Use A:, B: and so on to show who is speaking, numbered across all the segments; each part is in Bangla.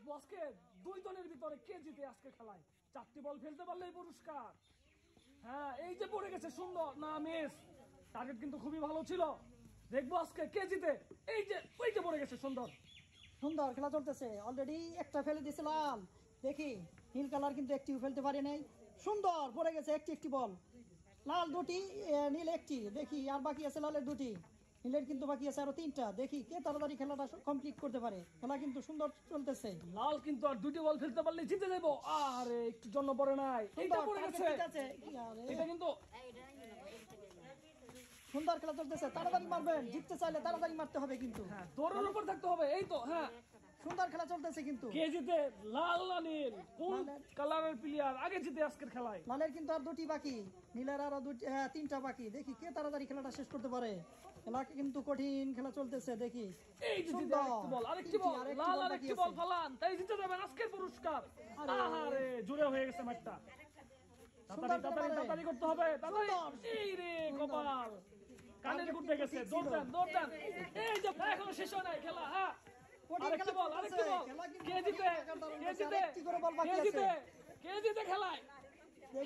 A: দেখবো আজকে দুই দলের ভিতরে কে জিতে আজকে খেলায়। 4টি বল ফেলতে পারলেই পুরস্কার। হ্যাঁ, এই যে পড়ে গেছে, সুন্দর না মিস। টার্গেট কিন্তু খুবই ভালো ছিল। দেখবো আজকে কে জিতে। এই যে পড়ে গেছে, সুন্দর
B: সুন্দর খেলা চলতেছে। অলরেডি একটা ফেলে দিয়েছে লাল। দেখি নীল কালার কিন্তু একটিও ফেলতে পারে নাই। সুন্দর পড়ে গেছে একটি বল। লাল দুটি, নীল একটি। দেখি আর বাকি আছে লালের দুটি, নীলের কিন্তু বাকি আছে আরো 3টা। দেখি কে তাড়াতাড়ি খেলাটা কমপ্লিট করতে পারে। খেলা কিন্তু সুন্দর চলতেছে।
A: লাল কিন্তু আর 2টি বল ফেলতে পারলে জিতে যাবো। আরে একটু জন্য পড়ে নাই, এইটা পড়ে গেছে। এটা কিন্তু
B: সুন্দর খেলা চলতেছে। তাড়াতাড়ি মারবেন, জিততে চাইলে তাড়াতাড়ি মারতে হবে কিন্তু।
A: হ্যাঁ, দৌড়ের উপর থাকতে হবে। এই তো, হ্যাঁ,
B: সুন্দর খেলা চলতেছে কিন্তু।
A: কে জিতে, লাল না নীল? কোন কালারের প্লেয়ার আগে জিতে আজকের খেলায়?
B: লালের কিন্তু আর 2টি বাকি, নীলের আরো 3টা বাকি। দেখি কে তাড়াতাড়ি খেলাটা শেষ করতে পারে। খেলা কিন্তু কঠিন খেলা চলতেছে। দেখি
A: এই যে জিতে আরেকটি বল, লাল আরেকটি বল ফালান, তাই জিতে যাবেন আজকের পুরস্কার। আরে জোরে হয়ে গেছে ম্যাচটা। তাড়াতাড়ি করতে হবে, তাড়াতাড়ি। এই রে কপাল, কানের গুড়তে গেছে। দৌড় দেন। এই যে এখনো শেষ হয় নাই খেলা। হ্যাঁ, আরেকটি বল। কে জিতে খেলায়?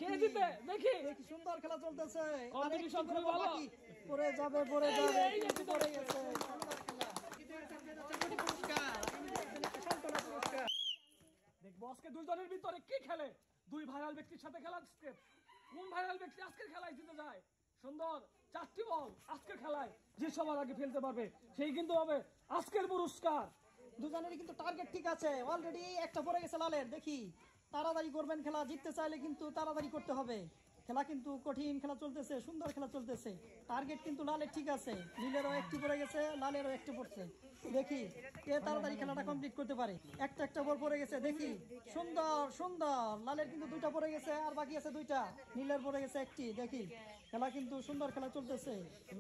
A: কে জিতে দেখি।
B: সুন্দর খেলা চলতেছে।
A: কম্পিটিশন খুবই ভালো।
B: পড়ে যাবে।
A: এই যে পড়ে গেছে। দেখবো আজকে দুই দলের ভিতরে কি খেলে। দুই ভাইরাল ব্যক্তির সাথে খেলা আজকে। কোন ভাইরাল ব্যক্তি আজকের খেলায় জিতে যায়? সুন্দর 4টি বল আজকের খেলায় যে সবার আগে ফেলতে পারবে সেই কিন্তু হবে আজকের পুরস্কার।
B: দুজনেরই কিন্তু টার্গেট ঠিক আছে। অলরেডি একটা পড়ে গেছে লালের। দেখি তাড়াতাড়ি করবেন। খেলা জিততে চাইলে কিন্তু তাড়াতাড়ি করতে হবে। খেলা কিন্তু কঠিন খেলা চলতেছে, সুন্দর খেলা চলতেছে। টার্গেট কিন্তু লালের ঠিক আছে। নীলেরও একটি পড়ে গেছে, লালেরও একটি পড়ছে। দেখি কে তাড়াতাড়ি খেলাটা কমপ্লিট করতে পারে। একটা বল পড়ে গেছে। দেখি সুন্দর লালের কিন্তু 2টা পড়ে গেছে, আর বাকি আছে 2টা। নীলের পড়ে গেছে একটি। দেখি খেলা কিন্তু সুন্দর খেলা চলতেছে।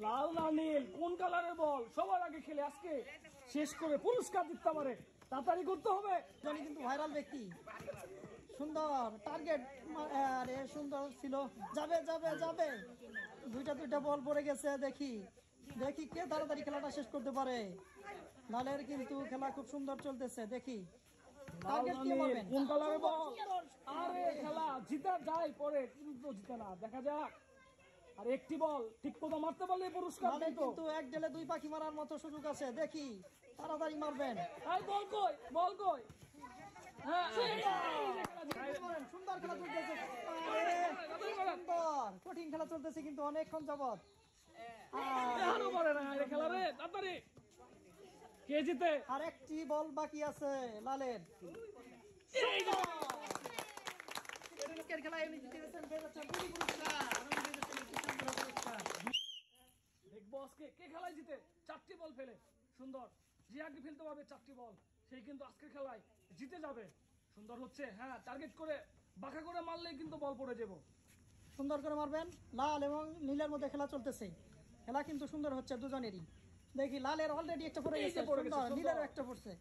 A: লাল না নীল, কোন কালারের বল সবার আগে খেলে আজকে শেষ করে পুরস্কার জিততে পারে। তাড়াতাড়ি করতে হবে।
B: জানি কিন্তু ভাইরাল ব্যক্তি। সুন্দর টার্গেট, আরে সুন্দর ছিল। যাবে। 2টা বল পড়ে গেছে। দেখি কে তাড়াতাড়ি খেলাটা শেষ করতে পারে। লালের কিন্তু খেলা খুব সুন্দর চলতেছে। দেখি টার্গেট কি মারবেন।
A: কোন কালারের বল? আরে খেলা জিতা যায় পরে, কিন্তু জিতে না। দেখা যাক। আর একটি বল ঠিক মতো মারতে পারলে পুরস্কার।
B: কিন্তু এক ডেলে 2 পাখি মারার মতো সুযোগ আছে। দেখি তাড়াতাড়ি মারবেন।
A: বল কই? হ্যাঁ,
B: সুন্দর খেলা চলতেছে। কঠিন খেলা চলতেছে কিন্তু অনেকক্ষণ যাবত।
A: খেলা রে, তাড়াতাড়ি। কে জিতে?
B: আর একটি বল বাকি আছে লালের।
A: দেখবো আজকে কে খেলায় জিতে। 4টি বল ফেলে সুন্দর যে আগে ফেলতে পারবে 4টি বল, সেই কিন্তু আজকের খেলায় জিতে যাবে। সুন্দর হচ্ছে, হ্যাঁ, টার্গেট করে বাঁকা করে মারলে কিন্তু বল পড়ে যাবো।
B: সুন্দর করে মারবেন। লাল এবং নীলের মধ্যে খেলা চলতেছে। খেলা কিন্তু সুন্দর হচ্ছে দুজনেরই। দেখি লালের অলরেডি একটা পড়ে গেছে, নীলেরও একটা পড়ছে।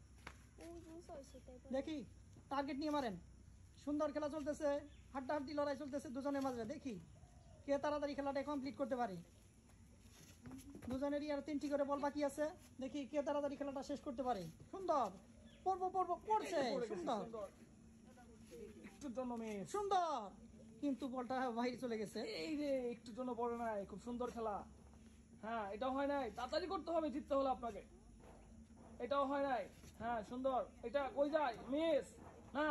B: দেখি টার্গেট নিয়ে মারেন। সুন্দর খেলা চলতেছে, হাড্ডাহাড্ডি লড়াই চলতেছে দুজনের মাঝে। দেখি কে তাড়াতাড়ি খেলাটা কমপ্লিট করতে পারে। দুজনেরই আর 3টি করে বল বাকি আছে। দেখি কে তাড়াতাড়ি খেলাটা শেষ করতে পারে। সুন্দর পড়ছে। সুন্দর কিন্তু বলটা বাইরে চলে গেছে।
A: এই রে, একটু জন্য পড়ে নাই। খুব সুন্দর খেলা। হ্যাঁ, এটাও হয় নাই। তাড়াতাড়ি করতে হবে জিততে হলে আপনাকে। এটাও হয় নাই। হ্যাঁ, সুন্দর। এটা কই যায়? মিস না,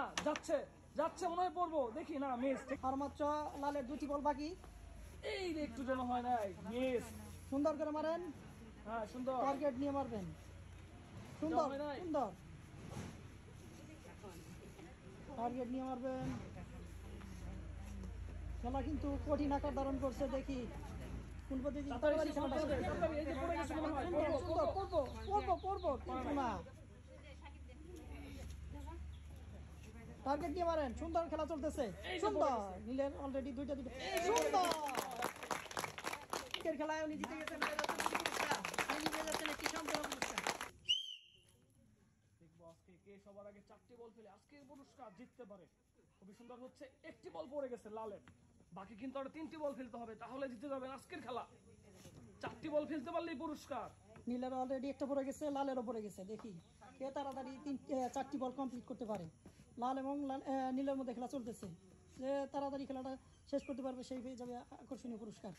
A: যাচ্ছে মনে হয় পড়বো। দেখি না, মিস।
B: আর মাত্র লালের 2টি বল বাকি।
A: এই রে, একটু জন্য হয় নাই, মিস।
B: সুন্দর করে মারেন।
A: হ্যাঁ, সুন্দর।
B: টার্গেট নিয়ে মারবেন। সুন্দর টার্গেট নিয়ে মারবেন। খেলা কিন্তু কঠিন আকার ধারণ করছে। দেখি কোন পদ্ধতি টার্গেট দিয়ে মারেন। সুন্দর খেলা চলতেছে। সুন্দর নীলের অলরেডি 2টা। সুন্দর খেলায় উনি জিতে গেছেন।
A: দেখবো আজকে কে সবার আগে 4টি বল ফেলে আজকের পুরস্কার জিততে পারে। খুবই সুন্দর হচ্ছে। একটি বল পড়ে গেছে লালের, বাকি কিন্তু আরো 3টি বল ফেলতে হবে, তাহলে জিতে যাবেন আজকের খেলা। 4টি বল ফেলতে পারলেই পুরস্কার।
B: নীলের অলরেডি একটা পড়ে গেছে, লালেরও পড়ে গেছে। দেখি কে তাড়াতাড়ি 4টি বল কমপ্লিট করতে পারে। লাল এবং নীলের মধ্যে খেলা চলতেছে, যে তাড়াতাড়ি খেলাটা শেষ করতে পারবে সেই পেয়ে যাবে আকর্ষণীয় পুরস্কার।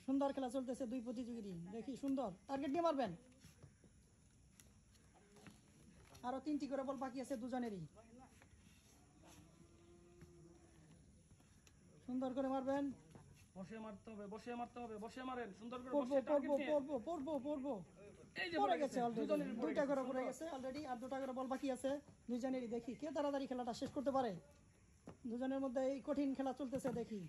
B: সুন্দর খেলা চলতেছে দুই প্রতিযোগীরই, দেখি সুন্দর টার্গেট নিয়ে মারবেন। আরো 3টি করে বল বাকি আছে দুজনেরই, সুন্দর করে মারবেন।
A: বসে মারতে হবে, বসে মারতে হবে, বসে মারেন সুন্দর করে,
B: পড়বো
A: বসে টার্গেট
B: পড়বো
A: নিয়ে।
B: পড়বো পড়বো পড়বো
A: এই যে
B: পড়ে গেছে অলরেডি,
A: দুজনের পড়ে
B: 2টা করে
A: গেছে,
B: পড়ে গেছে অলরেডি, আর 2টা করে বল বাকি আছে দুজনেরই। দেখি কে তাড়াতাড়ি খেলাটা শেষ করতে পারে। দুজনের মধ্যে এই কঠিন খেলা চলতেছে, দেখি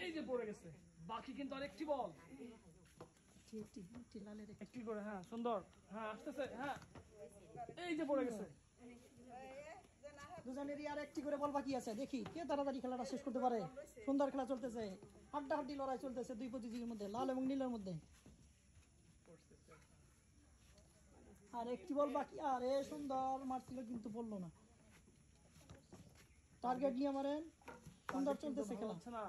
A: এই যে পড়ে গেছে, বাকি কিন্তু আরেকটি বল,
B: একটি লালের
A: একটি করে। হ্যাঁ সুন্দর, হ্যাঁ আসতেছে, হ্যাঁ এই যে পড়ে গেছে।
B: দুজনেরই আর একটি করে বল বাকি আছে, দেখি কে তাড়াতাড়ি খেলাটা শেষ করতে পারে। সুন্দর খেলা চলতেছে, হাড্ডাহাড্ডি লড়াই চলতেছে দুই প্রতিযোগীর মধ্যে, লাল এবং নীলের মধ্যে। আর একটি বল বাকি, আরে সুন্দর মারছিল কিন্তু বললো না। টার্গেট নিয়ে মারেন, সুন্দর চলতেছে খেলা।
A: হচ্ছে না,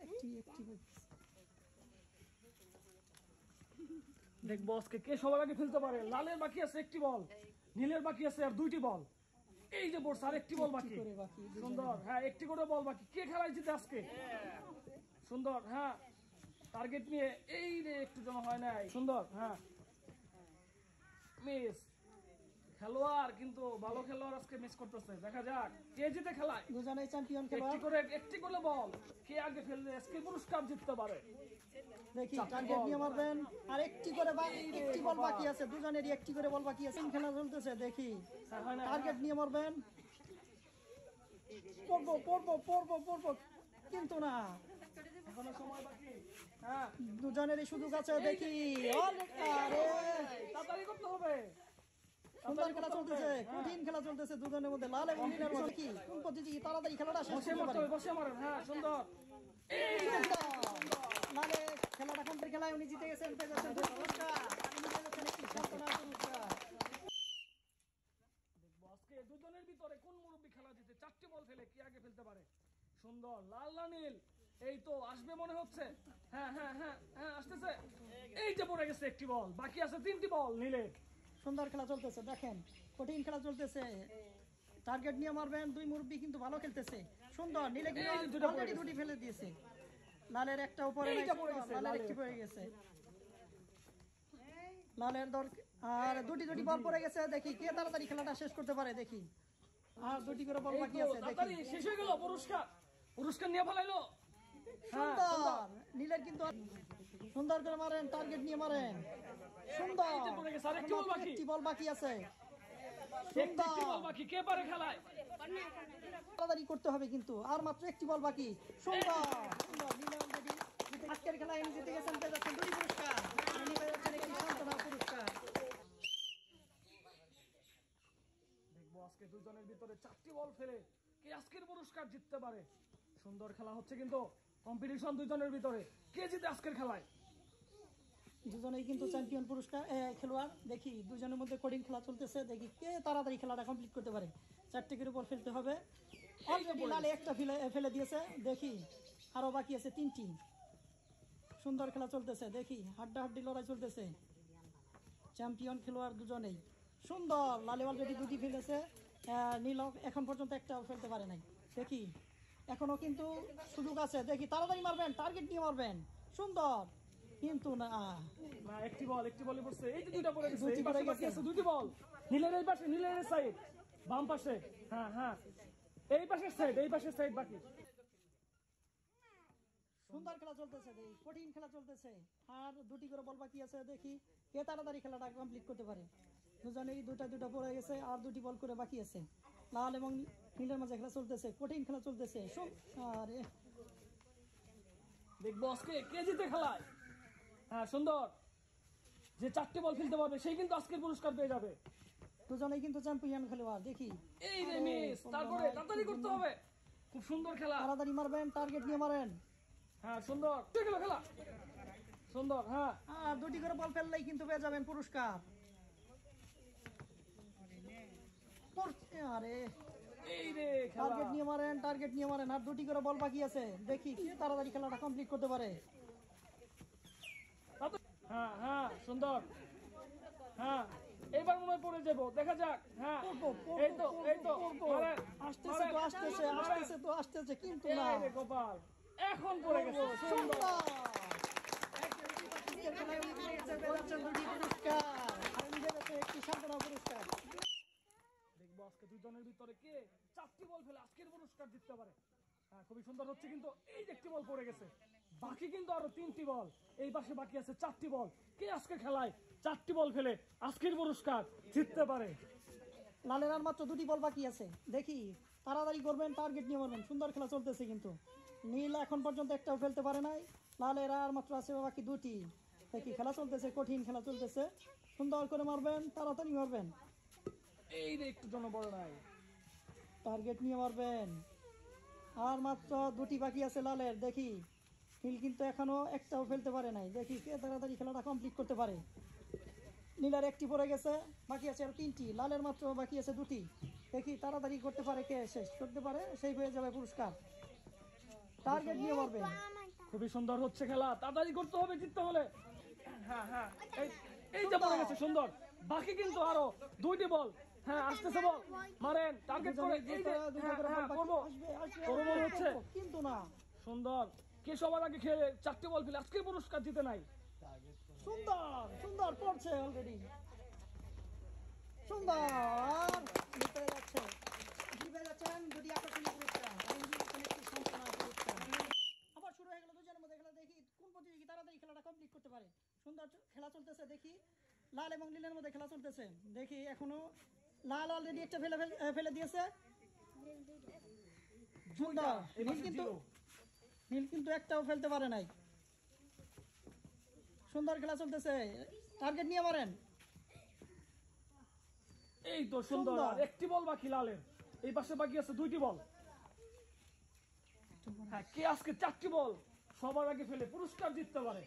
B: একটি
A: দেখবো আজকে কে সবার আগে ফেলতে পারে। লালের বাকি আছে একটি বল, নীলের বাকি আছে আর 2টি বল। এই যে পড়ছে আর একটি বল বাকি,
B: করে বাকি
A: সুন্দর। হ্যাঁ একটি করে বল বাকি, কে খেলায় জিতে আজকে? সুন্দর, হ্যাঁ টার্গেট নিয়ে। এই রে একটু জমা হয় নাই, সুন্দর। হ্যাঁ মিস খেলোয়াড়, কিন্তু ভালো খেলোয়াড় আজকে মিস করতেছে। দেখা যাক কে জিতে খেলায়।
B: দুজনেই চ্যাম্পিয়ন
A: একটি
B: খেলোয়াড়।
A: করে, একটি করে বল, কে আগে ফেললে আজকে পুরস্কার জিততে পারে।
B: দেখি টার্গেট নিয়ে মারবেন, আর একটি করে একটি বল বাকি আছে দুজনেরই, একটি করে বল বাকি আছে। খেলা চলতেছে, দেখি টার্গেট নিয়ে মারবেন। পড়বো পড়বো পড়বো পড়বো, কিন্তু না,
A: এখনো সময় বাকি। হ্যাঁ
B: দুজনেরই সুযোগ আছে। দেখি আরে
A: তাড়াতাড়ি করতে হবে।
B: সুন্দর খেলা চলতেছে, কঠিন খেলা চলতেছে দুজনের মধ্যে, লাল এবং নীলের মধ্যে। কি কোন প্রতিযোগী তাড়াতাড়ি খেলাটা শেষ
A: বসে
B: করতে
A: মারতে
B: পারে।
A: হবে, বসে মারেন। হ্যাঁ সুন্দর।
B: লালে খেলাটা কমপ্লিট, খেলায় উনি জিতে গেছেন, পেয়ে যাচ্ছেন পুরস্কার। উনি পেয়ে যাচ্ছেন একটি সান্ত্বনা পুরস্কার।
A: দেখবো আজকে দুজনের ভিতরে কোন মুরব্বী খেলা জিতে 4টি বল ফেলে কে আগে ফেলতে পারে। সুন্দর, লাল না নীল, এই তো আসবে মনে হচ্ছে। হ্যাঁ হ্যাঁ হ্যাঁ হ্যাঁ আসতেছে। এই যে পড়ে গেছে একটি বল, বাকি আছে 3টি বল নীলের।
B: সুন্দর খেলা চলতেছে, দেখেন কঠিন খেলা চলতেছে। টার্গেট নিয়ে মারবেন, দুই মুরব্বী কিন্তু ভালো খেলতেছে। সুন্দর, নীলে কিন্তু
A: এই যে দুটো পড়ে
B: অলরেডি
A: গেছে।
B: 2টি ফেলে দিয়েছে। লালের একটা উপরে নাই,
A: এইটা পড়ে গেছে,
B: লালের একটি পড়ে গেছে। লালের আর 2টি বল পড়ে গেছে, দেখি কে তাড়াতাড়ি খেলাটা শেষ করতে পারে। দেখি আর 2টি করে বল
A: এই
B: বাকি
A: তো,
B: আছে, দেখি
A: তাড়াতাড়ি শেষ হয়ে গেল, পুরস্কার পুরস্কার নিয়ে ফেলাইলো।
B: সুন্দর, নীলের কিন্তু সুন্দর করে মারেন, টার্গেট নিয়ে মারেন। সুন্দর,
A: এই যে পড়ে গেছে, আরেকটি বল বাকি।
B: একটি বল বাকি আছে।
A: একটি বল বাকি, কে পারে খেলায়?
B: তাড়াতাড়ি করতে হবে কিন্তু, আর মাত্র একটি বল বাকি। সুন্দর সুন্দর, নীলে অলরেডি আজকের খেলায় ইনি জিতে গেছেন, পেয়ে যাচ্ছেন 2টি পুরস্কার। ইনি পেয়ে যাচ্ছেন একটি সান্ত্বনা পুরস্কার।
A: দেখবো আজকে দুজনের ভিতরে 4টি বল ফেলে কে আজকের পুরস্কার জিততে পারে। সুন্দর খেলা হচ্ছে কিন্তু, কম্পিটিশন দুজনের ভিতরে, কে জিতে আজকের খেলায়।
B: দুজনেই কিন্তু চ্যাম্পিয়ন পুরস্কার খেলোয়াড়। দেখি দুজনের মধ্যে কঠিন খেলা চলতেছে, দেখি কে তাড়াতাড়ি খেলাটা কমপ্লিট করতে পারে। 4টি করে বল ফেলতে হবে, অলরেডি লালে একটা ফেলে দিয়েছে। দেখি আরো বাকি আছে 3টি। সুন্দর খেলা চলতেছে, দেখি হাড্ডাহাড্ডি লড়াই চলতেছে। চ্যাম্পিয়ন খেলোয়াড় দুজনেই। সুন্দর, লালে অলরেডি 2টি ফেলেছে, নীল এখন পর্যন্ত একটাও ফেলতে পারে নাই। দেখি এখনো কিন্তু সুযোগ আছে, দেখি তাড়াতাড়ি মারবেন, টার্গেট নিয়ে মারবেন। সুন্দর, কিন্তু না,
A: না একটি বলই পড়ছে। এই যে 2টা পড়ে গেছে,
B: 2টি
A: এই পাশে
B: পড়ে
A: বাকি
B: গেছে।
A: আছে 2টি বল, নীলের এই পাশে, নীলের এই সাইড, বাম পাশে। হ্যাঁ হ্যাঁ এই পাশের সাইড, এই পাশের সাইড বাকি।
B: সুন্দর খেলা চলতেছে, দেখি কঠিন খেলা চলতেছে, আর 2টি করে বল বাকি আছে। দেখি কে তাড়াতাড়ি খেলাটা কমপ্লিট করতে পারে। দুজনেরই 2টা পড়ে গেছে, আর 2টি বল করে বাকি আছে। লাল এবং নীলের মাঝে খেলা চলতেছে, কঠিন খেলা চলতেছে। আরে
A: দেখবো আজকে কে জিতে খেলায়। হ্যাঁ সুন্দর, যে 4টি বল খেলতে পারবে সেই কিন্তু আজকের পুরস্কার পেয়ে যাবে।
B: দুজনেই কিন্তু চ্যাম্পিয়ন খেলোয়াড়। দেখি
A: এই রে মিস, তারপরে তাড়াতাড়ি করতে হবে। খুব সুন্দর খেলা।
B: তাড়াতাড়ি মারবেন, টার্গেট নিয়ে মারেন।
A: হ্যাঁ সুন্দর খেলা, সুন্দর। হ্যাঁ
B: আর 2টি করে বল ফেললেই কিন্তু পেয়ে যাবেন পুরস্কার। আরে
A: এই রে খেলা
B: টার্গেট নিয়ে মারেন, টার্গেট নিয়ে মারেন। আর দুটি করে বল বাকি আছে, দেখি কে তাড়াতাড়ি খেলাটা কমপ্লিট করতে পারে।
A: হ্যাঁ হ্যাঁ সুন্দর, হ্যাঁ এবার মনে হয় পড়ে যাবো, দেখা যাক। হ্যাঁ এই তো মারেন,
B: আসতেছে তো আসতেছে, আসতেছে তো আসতেছে, কিন্তু না।
A: এই রে কপাল, এখন পড়ে গেছে। সুন্দর,
B: আজকের খেলায় উনি জিতে গেছেন, পেয়ে যাচ্ছেন দুটি পুরস্কার। আর নিজে পেয়েছে একটি সান্ত্বনা পুরস্কার।
A: দেখবো আজকে দুজনের ভিতরে কে 4টি বল ফেলে আজকের পুরস্কার জিততে পারে। হ্যাঁ খুবই সুন্দর হচ্ছে, কিন্তু এই যে একটি বল পড়ে গেছে, বাকি কিন্তু আরো 3টি বল। এই পাশে বাকি আছে 4টি বল। কে আজকে খেলায় 4টি বল ফেলে আজকের পুরস্কার জিততে পারে?
B: লালের আর মাত্র দুটি বল বাকি আছে, দেখি তাড়াতাড়ি করবেন, টার্গেট নিয়ে মারবেন। সুন্দর খেলা চলতেছে, কিন্তু নীল এখন পর্যন্ত একটাও ফেলতে পারে নাই। লালের আর মাত্র আছে বাকি দুটি। দেখি খেলা চলতেছে, কঠিন খেলা চলতেছে। সুন্দর করে মারবেন, তাড়াতাড়ি মারবেন,
A: এই রে একটু জন্য বড় নাই।
B: টার্গেট নিয়ে মারবেন। আর মাত্র দুটি বাকি আছে লালের, দেখি নীল কিন্তু এখনো একটাও ফেলতে পারে নাই। দেখি কে তাড়াতাড়ি খেলাটা কমপ্লিট করতে পারে। নীলের একটি পড়ে গেছে, বাকি আছে আর 3টি। লালের মাত্র বাকি আছে দুটি। দেখি তাড়াতাড়ি করতে পারে, কে শেষ করতে পারে সেই হয়ে যাবে পুরস্কার। টার্গেট নিয়ে মারবেন।
A: খুবই সুন্দর হচ্ছে খেলা, তাড়াতাড়ি করতে হবে জিততে হলে। হ্যাঁ হ্যাঁ এই যে পড়ে গেছে, সুন্দর। বাকি কিন্তু আরো 2টি বল। হ্যাঁ আসতেছে বল, মারেন, টার্গেট করে। এই যে হ্যাঁ করবো মনে হচ্ছে,
B: কিন্তু না।
A: সুন্দর। কে সবার আগে খেলে 4টি বল ফেলে আজকের পুরস্কার জিতে নাই?
B: সুন্দর সুন্দর পড়ছে অলরেডি, সুন্দর জিতে যাচ্ছে, জিতে যাচ্ছেন দুটি আকর্ষণীয় পুরস্কার। একটি সান্ত্বনা পুরস্কার। আবার শুরু হয়ে গেল দুজনের মধ্যে খেলা, দেখি কোন প্রতিযোগী তাড়াতাড়ি খেলাটা কমপ্লিট করতে পারে। সুন্দর খেলা চলতেছে, দেখি লাল এবং নীলের মধ্যে খেলা চলতেছে। দেখি এখনো লাল অলরেডি একটা ফেলে দিয়েছে। সুন্দর, নীল কিন্তু একটাও ফেলতে পারে নাই। সুন্দর খেলা চলতেছে, টার্গেট নিয়ে মারেন।
A: এই তো সুন্দর, আর একটি বল বাকি লালের। এই পাশে বাকি আছে 2টি বল। হ্যাঁ কে আজকে 4টি বল সবার আগে ফেলে পুরস্কার জিততে পারে?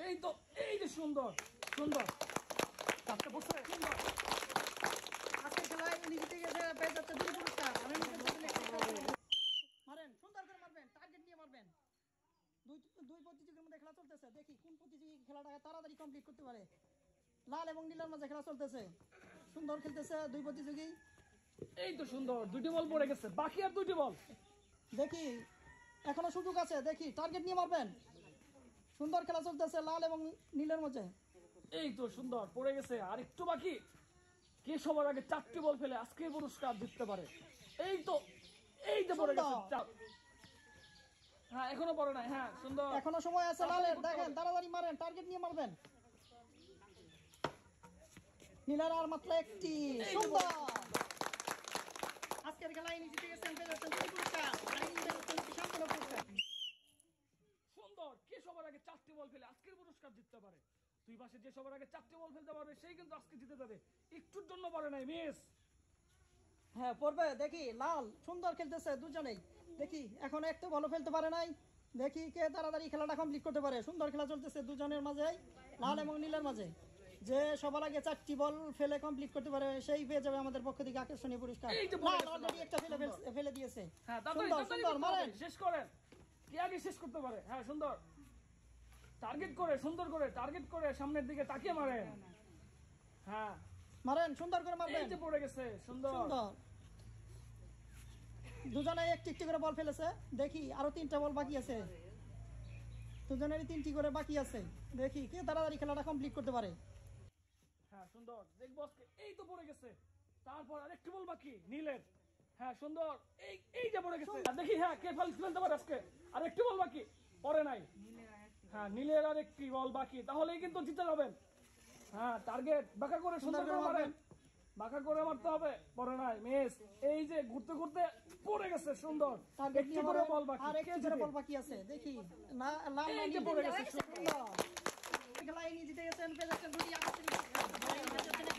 A: এই তো, এই যে সুন্দর সুন্দর, 4টে পড়ছে, সুন্দর।
B: আজকের খেলায় উনি জিতে গেছে, পেয়ে যাচ্ছে দুটি পুরস্কার। মারেন, সুন্দর করে মারবেন, টার্গেট নিয়ে মারবেন। দুই প্রতিযোগীর মধ্যে খেলা চলতেছে, দেখি কোন প্রতিযোগী খেলাটা তাড়াতাড়ি কমপ্লিট করতে পারে। লাল এবং নীলের মাঝে খেলা চলতেছে, সুন্দর খেলতেছে দুই প্রতিযোগী।
A: এই তো সুন্দর, 2টি বল পড়ে গেছে, বাকি আর 2টি বল।
B: দেখি এখনো সুযোগ আছে, দেখি টার্গেট নিয়ে মারবেন। সুন্দর খেলা চলতেছে লাল এবং নীলের মাঝে।
A: এই তো সুন্দর পড়ে গেছে, আর একটু বাকি। কে সবার আগে 4টি বল ফেলে আজকের পুরস্কার জিততে পারে? এই তো, এই যে পড়ে গেছে। হ্যাঁ এখনো পড়ে নাই। হ্যাঁ সুন্দর,
B: এখনো সময় আছে লালের, দেখেন তাড়াতাড়ি মারেন, টার্গেট নিয়ে মারবেন। নীলের আর মাত্র একটি। সুন্দর, আজকের খেলায় ইনি জিতে গেছেন, পেয়ে যাচ্ছেন দুটি পুরস্কার। আর ইনি পেয়ে যাচ্ছেন একটি সান্ত্বনা পুরস্কার।
A: সুন্দর। কে সবার আগে 4টি বল ফেলে আজকের পুরস্কার জিততে পারে? দুই পাশে যে সবার আগে 4টি বল ফেলতে পারবে সেই কিন্তু আজকে জিতে যাবে। একটুর জন্য পারে নাই মিস।
B: হ্যাঁ পড়বে, দেখি লাল সুন্দর খেলতেছে দুজনেই। দেখি এখন একটা বল ফেলতে পারে নাই, দেখি কে তাড়াতাড়ি খেলাটা কমপ্লিট করতে পারে। সুন্দর খেলা চলতেছে দুজনের মাঝে, লাল এবং নীলের মাঝে। যে সবার আগে 4টি বল ফেলে কমপ্লিট করতে পারে সেই পেয়ে যাবে আমাদের পক্ষ থেকে আকর্ষণীয় পুরস্কার।
A: এই যে পড়ে
B: লাল
A: গেছে,
B: অলরেডি একটা ফেলে দিয়েছে।
A: হ্যাঁ
B: সুন্দর
A: তাড়াতাড়ি
B: সুন্দর মারেন,
A: শেষ করেন। কে আগে শেষ করতে পারে? হ্যাঁ সুন্দর, টার্গেট করে, সুন্দর করে টার্গেট করে সামনের দিকে তাকিয়ে মারেন। হ্যাঁ
B: মারেন, সুন্দর করে
A: এই
B: মারবেন।
A: যে পড়ে গেছে, সুন্দর।
B: সুন্দর, দুজনে একটি একটি করে বল ফেলেছে, দেখি আরো 3টা বল বাকি আছে। দুজনেরই 3টি করে বাকি আছে, দেখি কে তাড়াতাড়ি খেলাটা কমপ্লিট করতে পারে।
A: হ্যাঁ সুন্দর, দেখবো আজকে। এই তো পড়ে গেছে, তারপর আরেকটি বল বাকি নীলের। হ্যাঁ সুন্দর, এই যে পড়ে গেছে। আর দেখি হ্যাঁ কে ফেলতে পারে আজকে। আর একটি বল বাকি, পড়ে নাই। হ্যাঁ নীলের আর একটি বল বাকি, তাহলেই কিন্তু জিতে যাবেন। হ্যাঁ টার্গেট বাঁকা করে, সুন্দর করে মারেন, বাঁকা করে মারতে হবে। পড়ে নাই, মিস। এই যে ঘুরতে ঘুরতে পড়ে গেছে, সুন্দর।
B: টার্গেট
A: একটি
B: নিয়ে
A: করে
B: মারেন,
A: বল বাকি,
B: আর একটি করে বল বাকি আছে, দেখি না লাল
A: এই যে
B: নীল
A: পড়ে গেছে,
B: সুন্দর। খেলায় ইনি জিতে গেছেন, পেয়ে যাচ্ছেন দুটি আকর্ষণীয় পুরস্কার।